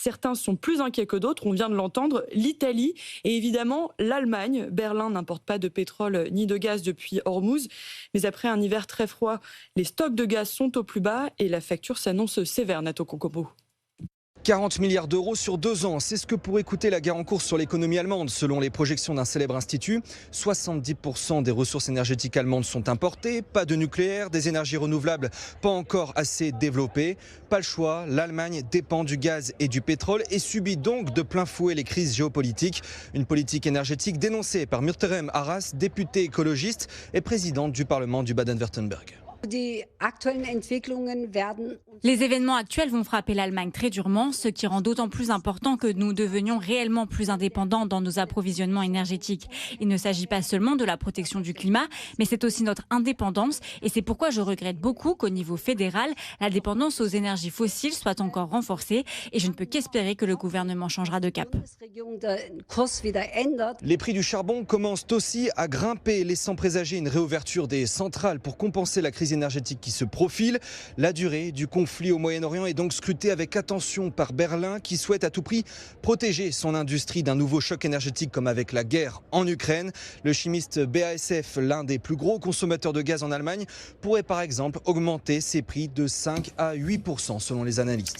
Certains sont plus inquiets que d'autres, on vient de l'entendre, l'Italie et évidemment l'Allemagne. Berlin n'importe pas de pétrole ni de gaz depuis Hormuz, mais après un hiver très froid, les stocks de gaz sont au plus bas et la facture s'annonce sévère, Nato Kokomo. 40 milliards d'euros sur 2 ans, c'est ce que pourrait coûter la guerre en cours sur l'économie allemande. Selon les projections d'un célèbre institut, 70% des ressources énergétiques allemandes sont importées, pas de nucléaire, des énergies renouvelables pas encore assez développées. Pas le choix, l'Allemagne dépend du gaz et du pétrole et subit donc de plein fouet les crises géopolitiques. Une politique énergétique dénoncée par Mürterem Arras, députée écologiste et présidente du Parlement du Baden-Württemberg. Les événements actuels vont frapper l'Allemagne très durement, ce qui rend d'autant plus important que nous devenions réellement plus indépendants dans nos approvisionnements énergétiques. Il ne s'agit pas seulement de la protection du climat, mais c'est aussi notre indépendance. Et c'est pourquoi je regrette beaucoup qu'au niveau fédéral, la dépendance aux énergies fossiles soit encore renforcée. Et je ne peux qu'espérer que le gouvernement changera de cap. Les prix du charbon commencent aussi à grimper, laissant présager une réouverture des centrales pour compenser la crise énergétique qui se profile. La durée du conflit au Moyen-Orient est donc scrutée avec attention par Berlin qui souhaite à tout prix protéger son industrie d'un nouveau choc énergétique comme avec la guerre en Ukraine. Le chimiste BASF, l'un des plus gros consommateurs de gaz en Allemagne, pourrait par exemple augmenter ses prix de 5 à 8% selon les analystes.